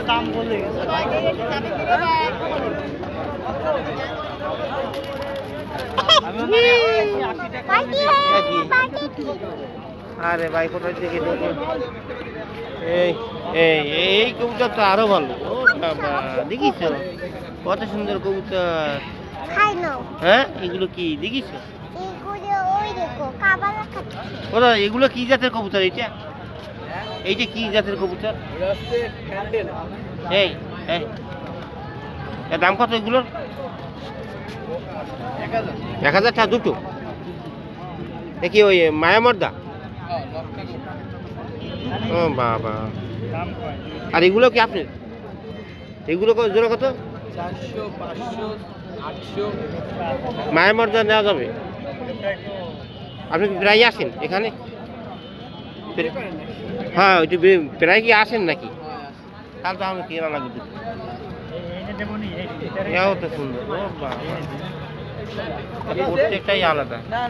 দাম বলে আরে ভাই কোথায় থেকে এই এই এই কবুতর তো আরো ভালো ও বাবা দেখিস কত সুন্দর কবুতর হ্যাঁ এগুলো কি দেখিস ওরা এগুলো কি জাতের কবুতর এইটা এইটা কি জাতের কবুতর এই এই এর দাম কত এগুলোর 1000 টাকা দুটো এ কি ওই মায়ামর্দা ও বাবা আর এগুলো কি আপনার এগুলো জোড়া কত 400 500 800 মায়ামর্দা নেওয়া যাবে আপনি কি প্রায় আসেন এখানে হ্যাঁ ওইটা প্রায় কি আসেন নাকি তাহলে তো আমি কেনা লাগবে এও তো সুন্দর ও বাবা প্রত্যেকটাই আলাদা না